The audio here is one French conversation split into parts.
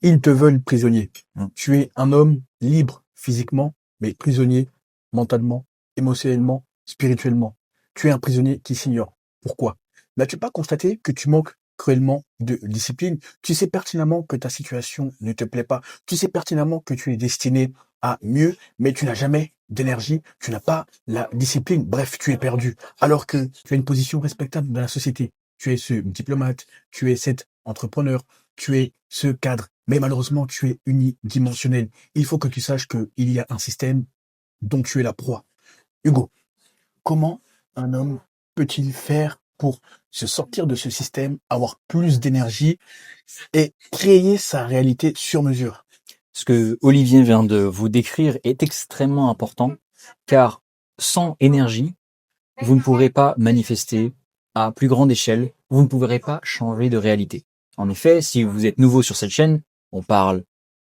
Ils te veulent prisonnier. Mm. Tu es un homme libre physiquement, mais prisonnier mentalement, émotionnellement, spirituellement. Tu es un prisonnier qui s'ignore. Pourquoi? N'as-tu pas constaté que tu manques cruellement de discipline? Tu sais pertinemment que ta situation ne te plaît pas. Tu sais pertinemment que tu es destiné à mieux, mais tu n'as jamais d'énergie, tu n'as pas la discipline. Bref, tu es perdu. Alors que tu as une position respectable dans la société. Tu es ce diplomate, tu es cet entrepreneur, tu es ce cadre. Mais malheureusement, tu es unidimensionnel. Il faut que tu saches qu'il y a un système dont tu es la proie. Hugo, comment un homme peut-il faire pour se sortir de ce système, avoir plus d'énergie et créer sa réalité sur mesure? Ce que Olivier vient de vous décrire est extrêmement important, car sans énergie, vous ne pourrez pas manifester à plus grande échelle, vous ne pourrez pas changer de réalité. En effet, si vous êtes nouveau sur cette chaîne,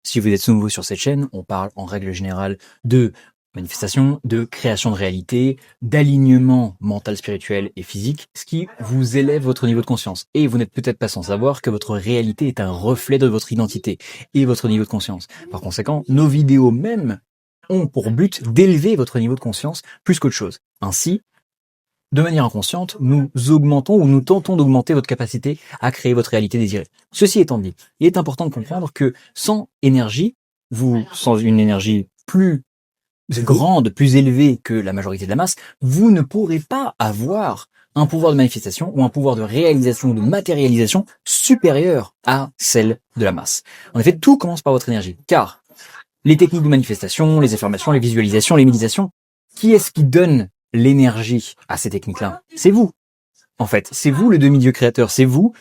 si vous êtes nouveau sur cette chaîne, on parle en règle générale de manifestation, de création de réalité, d'alignement mental, spirituel et physique, ce qui vous élève votre niveau de conscience. Et vous n'êtes peut-être pas sans savoir que votre réalité est un reflet de votre identité et votre niveau de conscience. Par conséquent, nos vidéos même ont pour but d'élever votre niveau de conscience plus qu'autre chose. Ainsi, de manière inconsciente, nous augmentons ou nous tentons d'augmenter votre capacité à créer votre réalité désirée. Ceci étant dit, il est important de comprendre que sans énergie, sans une énergie plus grande, plus élevée que la majorité de la masse, vous ne pourrez pas avoir un pouvoir de manifestation ou un pouvoir de réalisation ou de matérialisation supérieur à celle de la masse. En effet, tout commence par votre énergie, car les techniques de manifestation, les affirmations, les visualisations, les méditations, qui est-ce qui donne l'énergie à ces techniques-là? C'est vous. En fait, c'est vous le demi-dieu créateur, c'est vous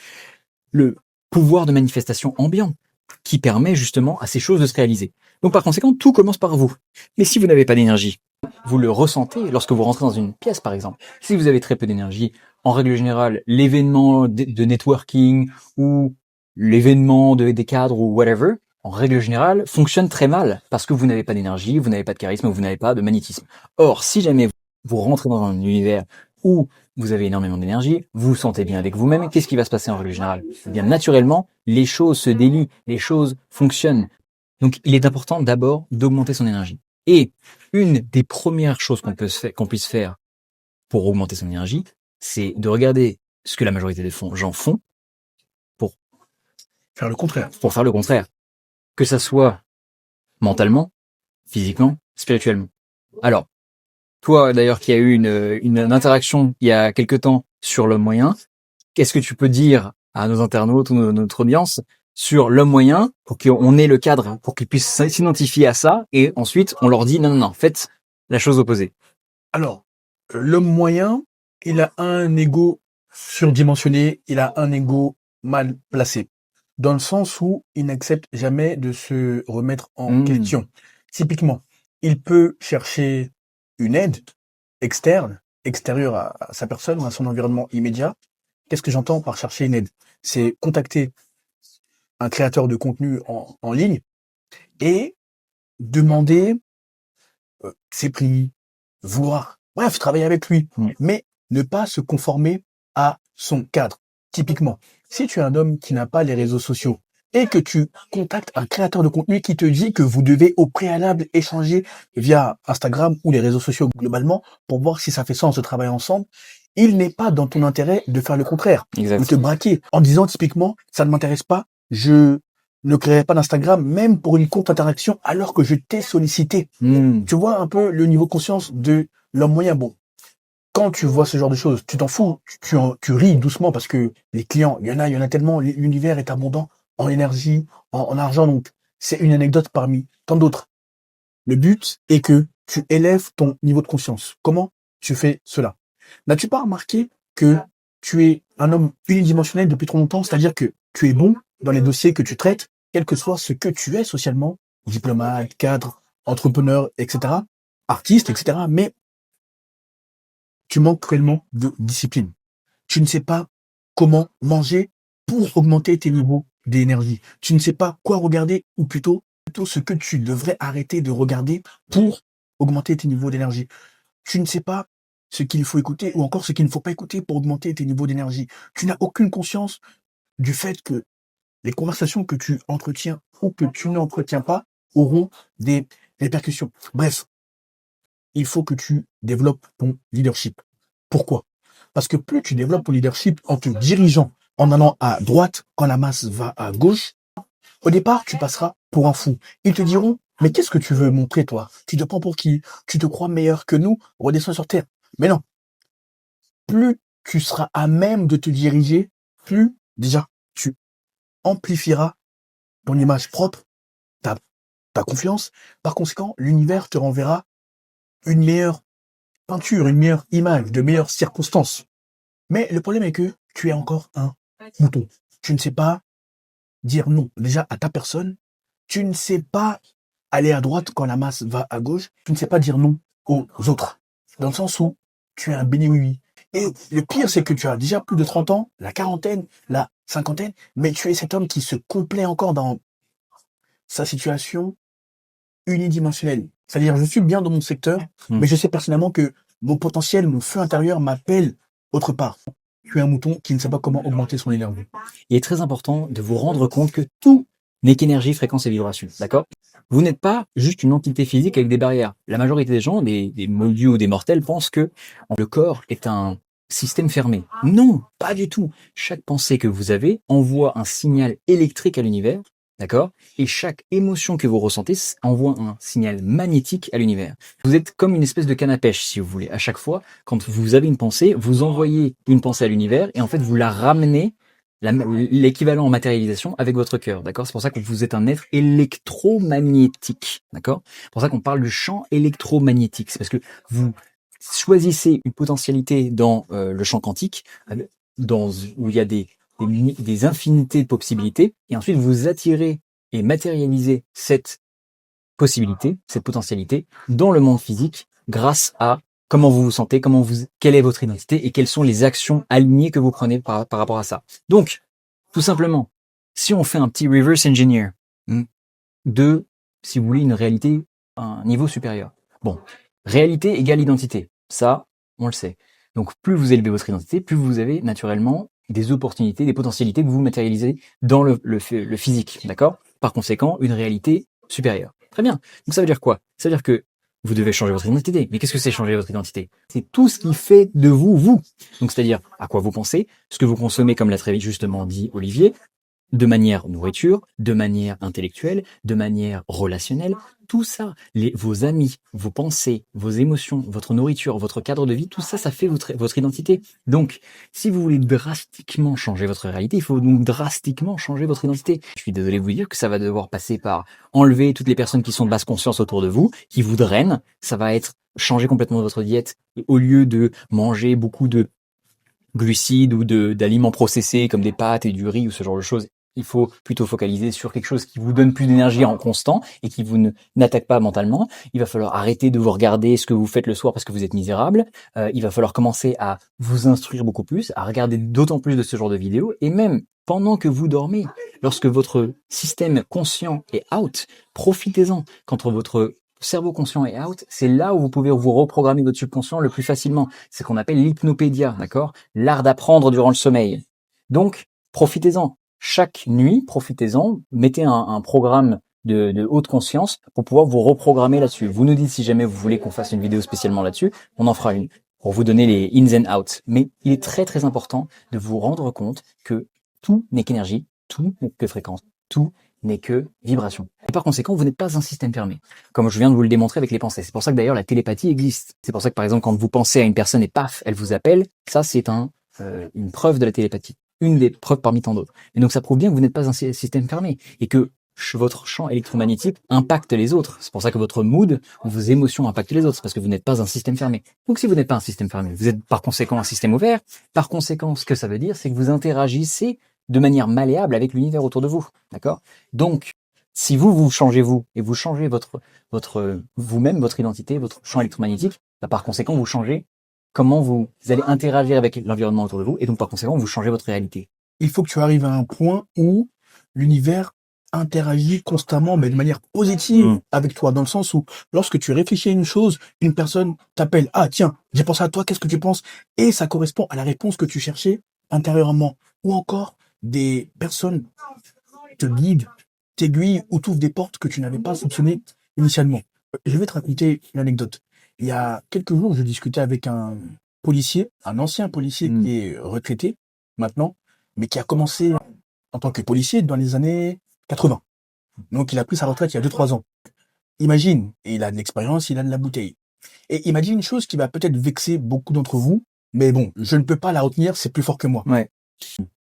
le pouvoir de manifestation ambiant qui permet justement à ces choses de se réaliser. Donc par conséquent, tout commence par vous. Mais si vous n'avez pas d'énergie, vous le ressentez lorsque vous rentrez dans une pièce par exemple. Si vous avez très peu d'énergie, en règle générale, l'événement de networking ou l'événement des cadres ou whatever, en règle générale, fonctionne très mal parce que vous n'avez pas d'énergie, vous n'avez pas de charisme, vous n'avez pas de magnétisme. Or, si jamais vous rentrez dans un univers où vous avez énormément d'énergie, vous vous sentez bien avec vous-même, qu'est-ce qui va se passer en règle générale? Eh bien, naturellement, les choses se délient, les choses fonctionnent. Donc, il est important d'abord d'augmenter son énergie. Et une des premières choses qu'on puisse faire pour augmenter son énergie, c'est de regarder ce que la majorité des gens font Faire le contraire. pour faire le contraire. Que ça soit mentalement, physiquement, spirituellement. Alors, toi d'ailleurs qui a eu une interaction il y a quelque temps sur l'homme moyen, qu'est-ce que tu peux dire à nos internautes ou notre audience sur l'homme moyen pour qu'on ait le cadre, pour qu'ils puissent s'identifier à ça et ensuite on leur dit non, faites la chose opposée. Alors, l'homme moyen, il a un ego surdimensionné, il a un ego mal placé, dans le sens où il n'accepte jamais de se remettre en question. Typiquement, il peut chercher une aide externe, extérieure à sa personne ou à son environnement immédiat. Qu'est-ce que j'entends par chercher une aide? C'est contacter un créateur de contenu en ligne et demander ses prix, vouloir, bref, travailler avec lui, mais ne pas se conformer à son cadre. Typiquement, si tu es un homme qui n'a pas les réseaux sociaux et que tu contactes un créateur de contenu qui te dit que vous devez au préalable échanger via Instagram ou les réseaux sociaux globalement pour voir si ça fait sens de travailler ensemble, il n'est pas dans ton intérêt de faire le contraire, de te braquer en disant typiquement, ça ne m'intéresse pas, je ne créerai pas d'Instagram, même pour une courte interaction, alors que je t'ai sollicité. Tu vois un peu le niveau de conscience de l'homme moyen. Bon, quand tu vois ce genre de choses, tu t'en fous, tu ris doucement parce que les clients, il y en a tellement, l'univers est abondant en énergie, en argent, donc c'est une anecdote parmi tant d'autres. Le but est que tu élèves ton niveau de conscience. Comment tu fais cela? N'as-tu pas remarqué que tu es un homme unidimensionnel depuis trop longtemps, c'est-à-dire que tu es bon dans les dossiers que tu traites, quel que soit ce que tu es socialement, diplomate, cadre, entrepreneur, etc., artiste, etc., mais tu manques cruellement de discipline. Tu ne sais pas comment manger pour augmenter tes niveaux d'énergie. Tu ne sais pas quoi regarder, ou plutôt ce que tu devrais arrêter de regarder pour augmenter tes niveaux d'énergie. Tu ne sais pas ce qu'il faut écouter ou encore ce qu'il ne faut pas écouter pour augmenter tes niveaux d'énergie. Tu n'as aucune conscience du fait que les conversations que tu entretiens ou que tu n'entretiens pas auront des répercussions. Bref, il faut que tu développes ton leadership. Pourquoi? Parce que plus tu développes ton leadership en te dirigeant, en allant à droite quand la masse va à gauche, au départ, tu passeras pour un fou. Ils te diront, mais qu'est-ce que tu veux montrer, toi? Tu te prends pour qui? Tu te crois meilleur que nous? Redescends sur terre. Mais non. Plus tu seras à même de te diriger, plus, déjà, tu amplifieras ton image propre, ta, ta confiance. Par conséquent, l'univers te renverra une meilleure peinture, une meilleure image, de meilleures circonstances. Mais le problème est que tu es encore un mouton. Tu ne sais pas dire non déjà à ta personne. Tu ne sais pas aller à droite quand la masse va à gauche. Tu ne sais pas dire non aux autres. Dans le sens où tu es un béni-oui. Et le pire, c'est que tu as déjà plus de 30 ans, la quarantaine, la cinquantaine, mais tu es cet homme qui se complaît encore dans sa situation unidimensionnelle. C'est-à-dire, je suis bien dans mon secteur, mais je sais personnellement que mon potentiel, mon feu intérieur m'appelle autre part. Tu es un mouton qui ne sait pas comment augmenter son énergie. Il est très important de vous rendre compte que tout n'est qu'énergie, fréquence et vibration. D'accord? Vous n'êtes pas juste une entité physique avec des barrières. La majorité des gens, des moldus ou des mortels, pensent que le corps est un système fermé. Non, pas du tout. Chaque pensée que vous avez envoie un signal électrique à l'univers. D'accord? Et chaque émotion que vous ressentez envoie un signal magnétique à l'univers. Vous êtes comme une espèce de canne à pêche, si vous voulez. À chaque fois, quand vous avez une pensée, vous envoyez une pensée à l'univers et en fait, vous la ramenez l'équivalent en matérialisation avec votre cœur, d'accord? C'est pour ça que vous êtes un être électromagnétique, d'accord? C'est pour ça qu'on parle du champ électromagnétique. C'est parce que vous choisissez une potentialité dans le champ quantique, où il y a des infinités de possibilités, et ensuite vous attirez et matérialisez cette possibilité, cette potentialité dans le monde physique grâce à comment vous vous sentez, quelle est votre identité et quelles sont les actions alignées que vous prenez par rapport à ça. Donc, tout simplement, si on fait un petit reverse engineer de, si vous voulez, une réalité à un niveau supérieur. Bon, réalité égale identité. Ça, on le sait. Donc, plus vous élevez votre identité, plus vous avez naturellement des opportunités, des potentialités que vous matérialisez dans le physique, d'accord? Par conséquent, une réalité supérieure. Très bien. Donc ça veut dire quoi? Ça veut dire que vous devez changer votre identité. Mais qu'est-ce que c'est changer votre identité? C'est tout ce qui fait de vous, vous. Donc c'est-à-dire à quoi vous pensez, ce que vous consommez, comme l'a très justement dit Olivier, de manière nourriture, de manière intellectuelle, de manière relationnelle, tout ça, vos amis, vos pensées, vos émotions, votre nourriture, votre cadre de vie, tout ça, ça fait votre identité. Donc, si vous voulez drastiquement changer votre réalité, il faut donc drastiquement changer votre identité. Je suis désolé de vous dire que ça va devoir passer par enlever toutes les personnes qui sont de basse conscience autour de vous, qui vous drainent. Ça va être changer complètement votre diète. Et au lieu de manger beaucoup de glucides ou d'aliments processés comme des pâtes et du riz ou ce genre de choses, il faut plutôt focaliser sur quelque chose qui vous donne plus d'énergie en constant et qui vous n'attaque pas mentalement. Il va falloir arrêter de vous regarder ce que vous faites le soir parce que vous êtes misérable. Il va falloir commencer à vous instruire beaucoup plus, à regarder d'autant plus de ce genre de vidéos et même pendant que vous dormez, lorsque votre système conscient est out, profitez-en. Quand votre cerveau conscient est out, c'est là où vous pouvez vous reprogrammer votre subconscient le plus facilement. C'est ce qu'on appelle l'hypnopédia, d'accord? L'art d'apprendre durant le sommeil. Donc, profitez-en. Chaque nuit, profitez-en, mettez un programme de haute conscience pour pouvoir vous reprogrammer là-dessus. Vous nous dites si jamais vous voulez qu'on fasse une vidéo spécialement là-dessus, on en fera une pour vous donner les ins and outs. Mais il est très très important de vous rendre compte que tout n'est qu'énergie, tout n'est que fréquence, tout n'est que vibration. Et par conséquent, vous n'êtes pas un système fermé. Comme je viens de vous le démontrer avec les pensées. C'est pour ça que d'ailleurs la télépathie existe. C'est pour ça que par exemple quand vous pensez à une personne et paf, elle vous appelle, ça c'est une preuve de la télépathie. Une des preuves parmi tant d'autres. Et donc ça prouve bien que vous n'êtes pas un système fermé et que votre champ électromagnétique impacte les autres. C'est pour ça que votre mood ou vos émotions impactent les autres, parce que vous n'êtes pas un système fermé. Donc si vous n'êtes pas un système fermé, vous êtes par conséquent un système ouvert. Par conséquent, ce que ça veut dire, c'est que vous interagissez de manière malléable avec l'univers autour de vous. D'accord? Donc, si vous changez vous et vous changez vous-même, votre identité, votre champ électromagnétique, bah, par conséquent, vous changez comment vous allez interagir avec l'environnement autour de vous, et donc par conséquent, vous changez votre réalité. Il faut que tu arrives à un point où l'univers interagit constamment, mais de manière positive avec toi, dans le sens où, lorsque tu réfléchis à une chose, une personne t'appelle, ah tiens, j'ai pensé à toi, qu'est-ce que tu penses? Et ça correspond à la réponse que tu cherchais intérieurement. Ou encore, des personnes te guide, t'aiguille ou t'ouvre des portes que tu n'avais pas soupçonnées initialement. Je vais te raconter une anecdote. Il y a quelques jours, je discutais avec un policier, un ancien policier Mm. qui est retraité maintenant, mais qui a commencé en tant que policier dans les années 80. Donc il a pris sa retraite il y a 2-3 ans. Imagine, et il a de l'expérience, il a de la bouteille. Et imagine une chose qui va peut-être vexer beaucoup d'entre vous, mais bon, je ne peux pas la retenir, c'est plus fort que moi. Ouais.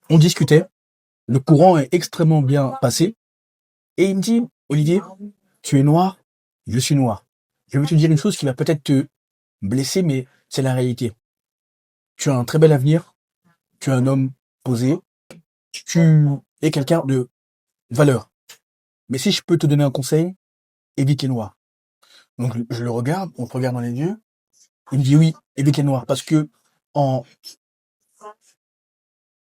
On discutait, le courant est extrêmement bien passé, et il me dit, Olivier, tu es noir, je suis noir. Je vais te dire une chose qui va peut-être te blesser, mais c'est la réalité. Tu as un très bel avenir, tu es un homme posé, tu es quelqu'un de valeur. Mais si je peux te donner un conseil, évite les noirs. Donc je le regarde, on se regarde dans les yeux, il me dit oui, évite les noirs, parce que en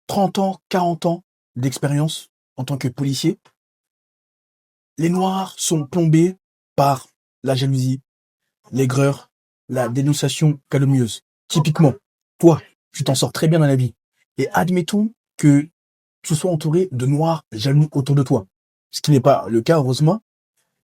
30 ans, 40 ans d'expérience en tant que policier, les noirs sont plombés par la jalousie, l'aigreur, la dénonciation calomnieuse. Typiquement, toi, tu t'en sors très bien dans la vie. Et admettons que tu sois entouré de noirs jaloux autour de toi, ce qui n'est pas le cas, heureusement.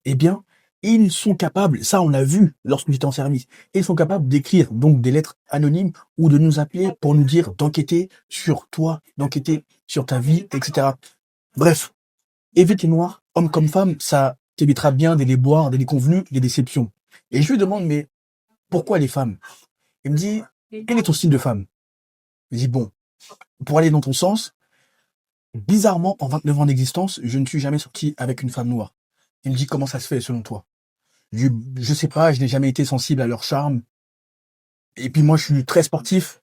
Eh bien, ils sont capables, ça on l'a vu lorsque j'étais en service, ils sont capables d'écrire donc des lettres anonymes ou de nous appeler pour nous dire d'enquêter sur toi, d'enquêter sur ta vie, etc. Bref, évite les noirs, hommes comme femmes, ça t'évitera bien des déboires, des déconvenus, des déceptions. Et je lui demande, mais pourquoi les femmes? Il me dit, quel est ton style de femme? Je dis, bon, pour aller dans ton sens, bizarrement, en 29 ans d'existence, je ne suis jamais sorti avec une femme noire. Il me dit, comment ça se fait selon toi? Je sais pas, je n'ai jamais été sensible à leur charme. Et puis moi, je suis très sportif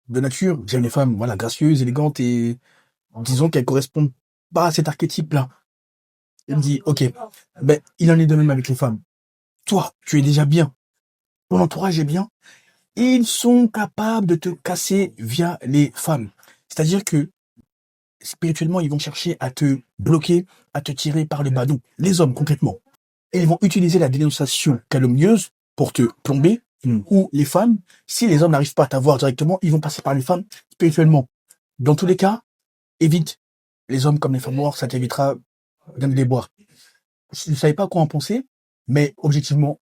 de nature. J'aime les femmes, voilà, gracieuses, élégantes et disons qu'elles correspondent pas à cet archétype-là. Il me dit, ok, ben, il en est de même avec les femmes. Toi, tu es déjà bien. Ton entourage est bien. Ils sont capables de te casser via les femmes. C'est-à-dire que spirituellement, ils vont chercher à te bloquer, à te tirer par le bas. Donc, les hommes, concrètement. Et ils vont utiliser la dénonciation calomnieuse pour te plomber, ou les femmes, si les hommes n'arrivent pas à t'avoir directement, ils vont passer par les femmes spirituellement. Dans tous les cas, évite les hommes comme les femmes noires, ça t'évitera d'un déboire. Je ne savais pas quoi en penser, mais objectivement,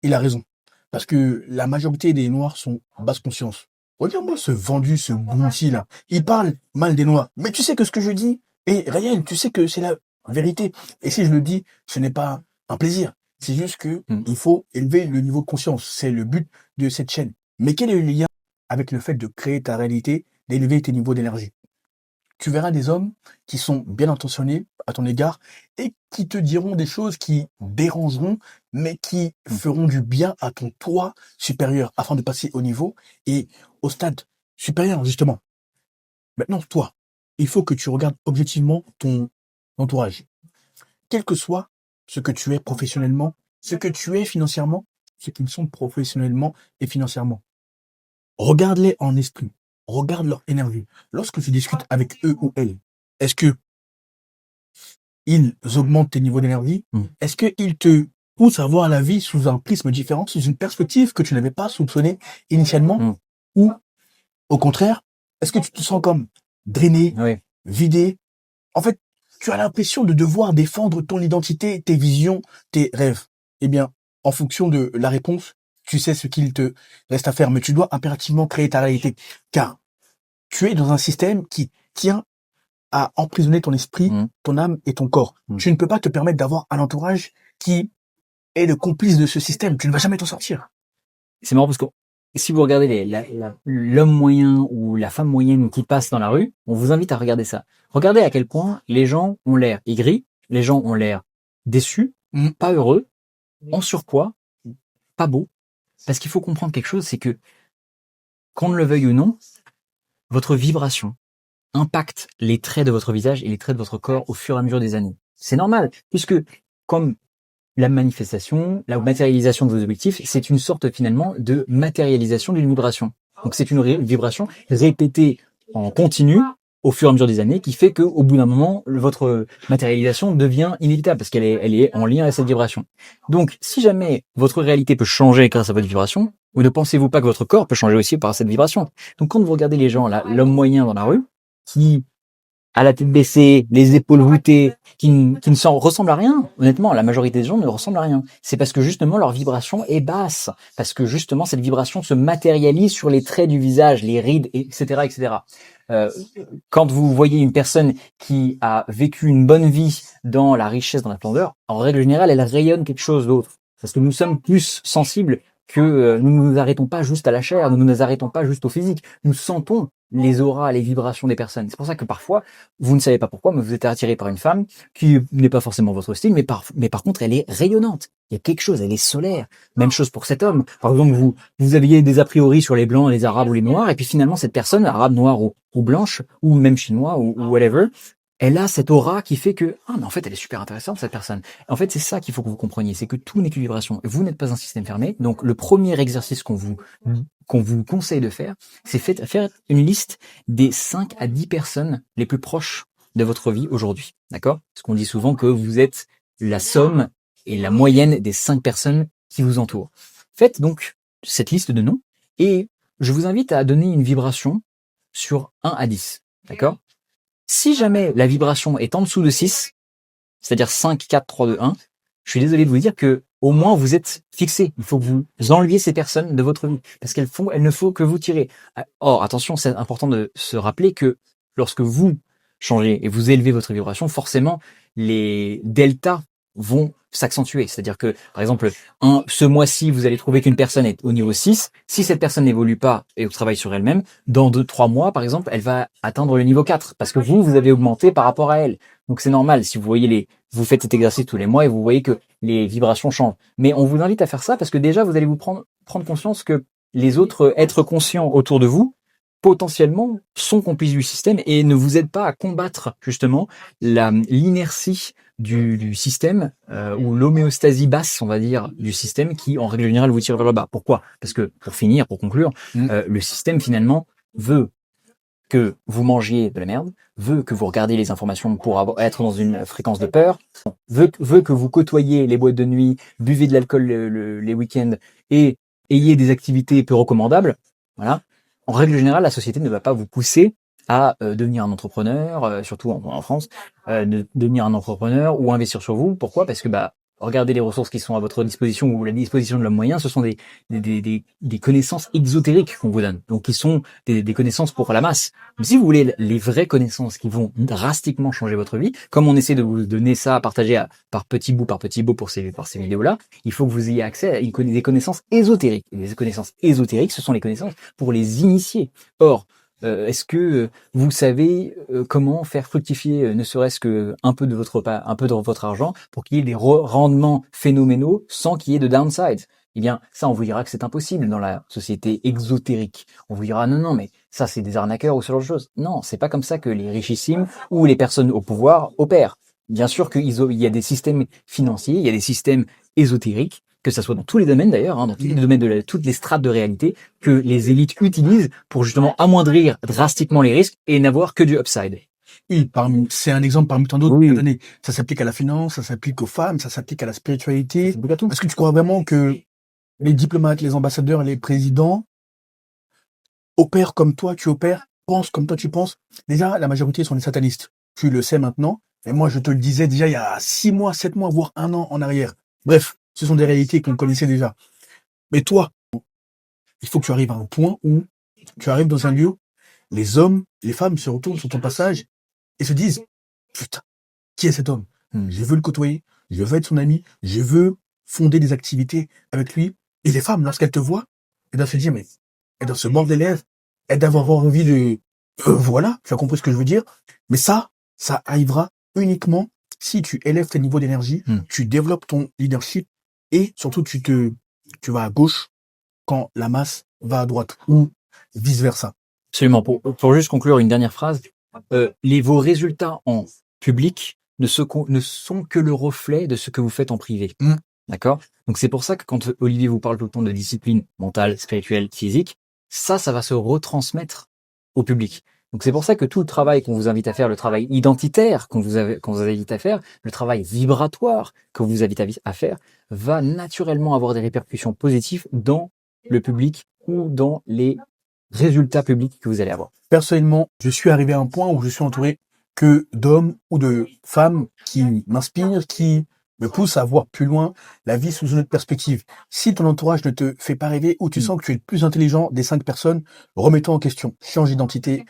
il a raison. Parce que la majorité des noirs sont basse conscience. Regarde-moi ce vendu, ce bouti là. Il parle mal des noirs. Mais tu sais que ce que je dis est réel. Tu sais que c'est la vérité. Et si je le dis, ce n'est pas un plaisir. C'est juste que il faut élever le niveau de conscience. C'est le but de cette chaîne. Mais quel est le lien avec le fait de créer ta réalité, d'élever tes niveaux d'énergie? Tu verras des hommes qui sont bien intentionnés à ton égard et qui te diront des choses qui dérangeront, mais qui feront du bien à ton toi supérieur afin de passer au niveau et au stade supérieur, justement. Maintenant, toi, il faut que tu regardes objectivement ton entourage. Quel que soit ce que tu es professionnellement, ce que tu es financièrement, ce qu'ils sont professionnellement et financièrement. Regarde-les en esprit. Regarde leur énergie. Lorsque tu discutes avec eux ou elles, est-ce que ils augmentent tes niveaux d'énergie? Est-ce qu'ils te poussent à voir la vie sous un prisme différent, sous une perspective que tu n'avais pas soupçonnée initialement? Ou, au contraire, est-ce que tu te sens comme drainé, vidé? En fait, tu as l'impression de devoir défendre ton identité, tes visions, tes rêves. Eh bien, en fonction de la réponse, tu sais ce qu'il te reste à faire, mais tu dois impérativement créer ta réalité. Car tu es dans un système qui tient à emprisonner ton esprit, ton âme et ton corps. Tu ne peux pas te permettre d'avoir un entourage qui est le complice de ce système. Tu ne vas jamais t'en sortir. C'est marrant parce que si vous regardez l'homme moyen ou la femme moyenne qui passe dans la rue, on vous invite à regarder ça. Regardez à quel point les gens ont l'air aigris, les gens ont l'air déçus, pas heureux, en surpoids, pas beaux. Parce qu'il faut comprendre quelque chose, c'est que, qu'on ne le veuille ou non, votre vibration impacte les traits de votre visage et les traits de votre corps au fur et à mesure des années. C'est normal, puisque comme la manifestation, la matérialisation de vos objectifs, c'est une sorte finalement de matérialisation d'une vibration. Donc c'est une vibration répétée en continu au fur et à mesure des années qui fait qu'au bout d'un moment, votre matérialisation devient inévitable parce qu'elle est en lien avec cette vibration. Donc si jamais votre réalité peut changer grâce à votre vibration, ou ne pensez-vous pas que votre corps peut changer aussi par cette vibration? Donc quand vous regardez les gens là, l'homme moyen dans la rue, qui à la tête baissée, les épaules voûtées, qui ne s'en ressemblent à rien. Honnêtement, la majorité des gens ne ressemblent à rien. C'est parce que justement leur vibration est basse, parce que justement cette vibration se matérialise sur les traits du visage, les rides, etc., etc. Euh, Quand vous voyez une personne qui a vécu une bonne vie dans la richesse, dans la splendeur, en règle générale, elle rayonne quelque chose d'autre. Parce que nous sommes plus sensibles que nous ne nous arrêtons pas juste à la chair, nous ne nous arrêtons pas juste au physique. Nous sentons les auras, les vibrations des personnes. C'est pour ça que parfois, vous ne savez pas pourquoi, mais vous êtes attiré par une femme qui n'est pas forcément votre style, mais par contre, elle est rayonnante. Il y a quelque chose, elle est solaire. Même chose pour cet homme. Par exemple, vous aviez des a priori sur les blancs, les arabes ou les noirs, et puis finalement, cette personne, arabe, noire ou blanche, ou même chinois ou whatever, elle a cette aura qui fait que, ah, mais en fait, elle est super intéressante, cette personne. En fait, c'est ça qu'il faut que vous compreniez, c'est que tout n'est que vibration. Vous n'êtes pas un système fermé. Donc, le premier exercice qu'on vous conseille de faire, c'est faire une liste des 5 à 10 personnes les plus proches de votre vie aujourd'hui. D'accord? Parce qu'on dit souvent que vous êtes la somme et la moyenne des 5 personnes qui vous entourent. Faites donc cette liste de noms et je vous invite à donner une vibration sur 1 à 10. D'accord? Si jamais la vibration est en dessous de 6, c'est-à-dire 5, 4, 3, 2, 1, je suis désolé de vous dire que au moins vous êtes fixé. Il faut que vous enleviez ces personnes de votre vie parce elles ne font que vous tirer. Or, attention, c'est important de se rappeler que lorsque vous changez et vous élevez votre vibration, forcément, les deltas vont s'accentuer. C'est-à-dire que, par exemple, ce mois-ci, vous allez trouver qu'une personne est au niveau 6. Si cette personne n'évolue pas et travaille sur elle-même, dans 2-3 mois, par exemple, elle va atteindre le niveau 4 parce que vous avez augmenté par rapport à elle. Donc c'est normal. Si vous voyez vous faites cet exercice tous les mois et vous voyez que les vibrations changent. Mais on vous invite à faire ça parce que déjà, vous allez vous prendre conscience que les autres êtres conscients autour de vous, potentiellement, sont complices du système et ne vous aident pas à combattre justement l'inertie du système ou l'homéostasie basse, on va dire, du système qui, en règle générale, vous tire vers le bas. Pourquoi? Parce que, pour conclure, le système finalement veut que vous mangiez de la merde, veut que vous regardiez les informations pour être dans une fréquence de peur, veut que vous côtoyiez les boîtes de nuit, buvez de l'alcool les week-ends et ayez des activités peu recommandables. Voilà. En règle générale, la société ne va pas vous pousser à devenir un entrepreneur, surtout en France, de devenir un entrepreneur ou investir sur vous. Pourquoi? Parce que regardez les ressources qui sont à votre disposition ou à la disposition de l'homme moyen, ce sont des connaissances exotériques qu'on vous donne, donc qui sont des connaissances pour la masse. Mais si vous voulez les vraies connaissances qui vont drastiquement changer votre vie, comme on essaie de vous donner ça à partager par petits bouts pour ces vidéos-là, il faut que vous ayez accès à des connaissances ésotériques. Et les connaissances ésotériques, ce sont les connaissances pour les initiés. Or, est-ce que vous savez comment faire fructifier ne serait-ce que un peu de votre argent pour qu'il y ait des rendements phénoménaux sans qu'il y ait de downside? Eh bien, ça, on vous dira que c'est impossible dans la société exotérique. On vous dira non, mais ça, c'est des arnaqueurs ou ce genre de choses. Non, c'est pas comme ça que les richissimes ou les personnes au pouvoir opèrent. Bien sûr qu'il y a des systèmes financiers, il y a des systèmes ésotériques, que ça soit dans tous les domaines d'ailleurs, dans tous les domaines toutes les strates de réalité, que les élites utilisent pour justement amoindrir drastiquement les risques et n'avoir que du upside. Oui, c'est un exemple parmi tant d'autres. Oui. Ça s'applique à la finance, ça s'applique aux femmes, ça s'applique à la spiritualité. Est-ce que tu crois vraiment que les diplomates, les ambassadeurs, les présidents opèrent comme toi tu opères, pensent comme toi tu penses? Déjà, la majorité sont des satanistes. Tu le sais maintenant. Et moi, je te le disais déjà il y a 6 mois, 7 mois, voire 1 an en arrière. Bref, ce sont des réalités qu'on connaissait déjà. Mais toi, il faut que tu arrives à un point où tu arrives dans un lieu, les hommes, les femmes se retournent sur ton passage et se disent, putain, qui est cet homme? Je veux le côtoyer, je veux être son ami, je veux fonder des activités avec lui. Et les femmes, lorsqu'elles te voient, elles doivent se dire, mais elles doivent se mordre les lèvres, elles doivent avoir envie de... voilà, tu as compris ce que je veux dire. Mais ça arrivera uniquement si tu élèves tes niveaux d'énergie, tu développes ton leadership et surtout tu vas à gauche quand la masse va à droite ou vice-versa. Absolument. Pour juste conclure une dernière phrase, vos résultats en public ne sont que le reflet de ce que vous faites en privé. D'accord? Donc c'est pour ça que quand Olivier vous parle tout le temps de discipline mentale, spirituelle, physique, ça va se retransmettre au public. Donc c'est pour ça que tout le travail qu'on vous invite à faire, le travail identitaire qu'on vous invite à faire, le travail vibratoire qu'on vous invite à faire, va naturellement avoir des répercussions positives dans le public ou dans les résultats publics que vous allez avoir. Personnellement, je suis arrivé à un point où je suis entouré que d'hommes ou de femmes qui m'inspirent, qui me poussent à voir plus loin la vie sous une autre perspective. Si ton entourage ne te fait pas rêver ou tu sens que tu es le plus intelligent des 5 personnes, remets-toi en question, change d'identité,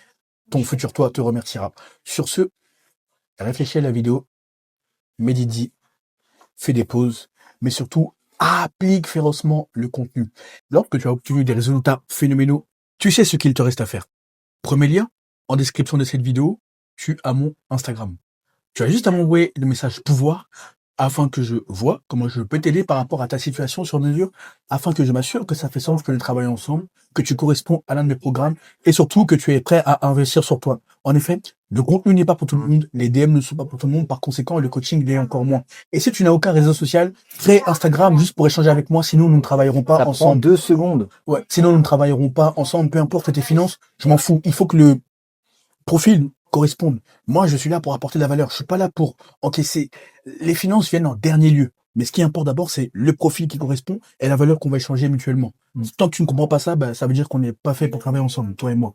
ton futur toi te remerciera. Sur ce, réfléchis à la vidéo, médite, fais des pauses, mais surtout, applique férocement le contenu. Lorsque tu as obtenu des résultats phénoménaux, tu sais ce qu'il te reste à faire. Premier lien, en description de cette vidéo, tu as mon Instagram. Tu as juste à m'envoyer le message pouvoir afin que je vois comment je peux t'aider par rapport à ta situation sur mesure, afin que je m'assure que ça fait sens que nous travaillons ensemble, que tu corresponds à l'un de mes programmes et surtout que tu es prêt à investir sur toi. En effet, le contenu n'est pas pour tout le monde, les DM ne sont pas pour tout le monde, par conséquent, le coaching l'est encore moins. Et si tu n'as aucun réseau social, crée Instagram juste pour échanger avec moi, sinon nous ne travaillerons pas Ça prend ensemble. 2 secondes. Ouais, sinon nous ne travaillerons pas ensemble, peu importe tes finances, je m'en fous. Il faut que le profil corresponde. Moi, je suis là pour apporter de la valeur. Je suis pas là pour encaisser. Les finances viennent en dernier lieu. Mais ce qui importe d'abord, c'est le profil qui correspond et la valeur qu'on va échanger mutuellement. Tant que tu ne comprends pas ça, bah, ça veut dire qu'on n'est pas fait pour travailler ensemble, toi et moi.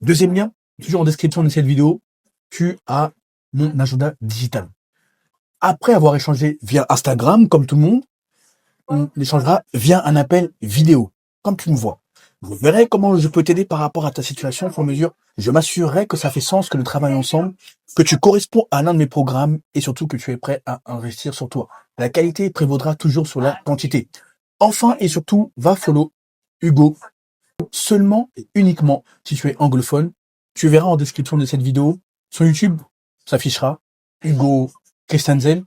Deuxième lien, toujours en description de cette vidéo, tu as mon agenda digital. Après avoir échangé via Instagram, comme tout le monde, on échangera via un appel vidéo, comme tu me vois. Je verrai comment je peux t'aider par rapport à ta situation sur mesure. Je m'assurerai que ça fait sens que nous travaillons ensemble, que tu corresponds à l'un de mes programmes et surtout que tu es prêt à investir sur toi. La qualité prévaudra toujours sur la quantité. Enfin et surtout, va follow Hugo seulement et uniquement si tu es anglophone. Tu verras en description de cette vidéo, son YouTube s'affichera, Hugo Christensen.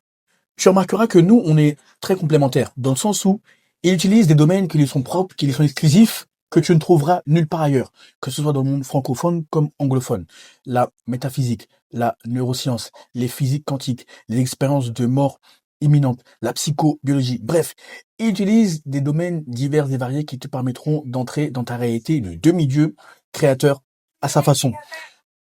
Tu remarqueras que nous, on est très complémentaires, dans le sens où il utilise des domaines qui lui sont propres, qui lui sont exclusifs, que tu ne trouveras nulle part ailleurs, que ce soit dans le monde francophone comme anglophone. La métaphysique, la neuroscience, les physiques quantiques, les expériences de mort imminente, la psychobiologie, bref, il utilise des domaines divers et variés qui te permettront d'entrer dans ta réalité de demi-dieu créateur à sa façon.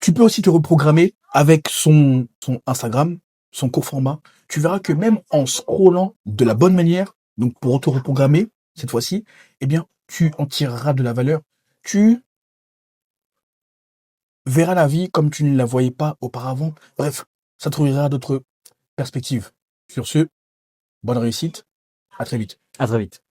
Tu peux aussi te reprogrammer avec son Instagram, son court format. Tu verras que même en scrollant de la bonne manière, donc pour te reprogrammer cette fois-ci, eh bien, tu en tireras de la valeur. Tu verras la vie comme tu ne la voyais pas auparavant. Bref, ça t'ouvrira d'autres perspectives. Sur ce, bonne réussite. À très vite. À très vite.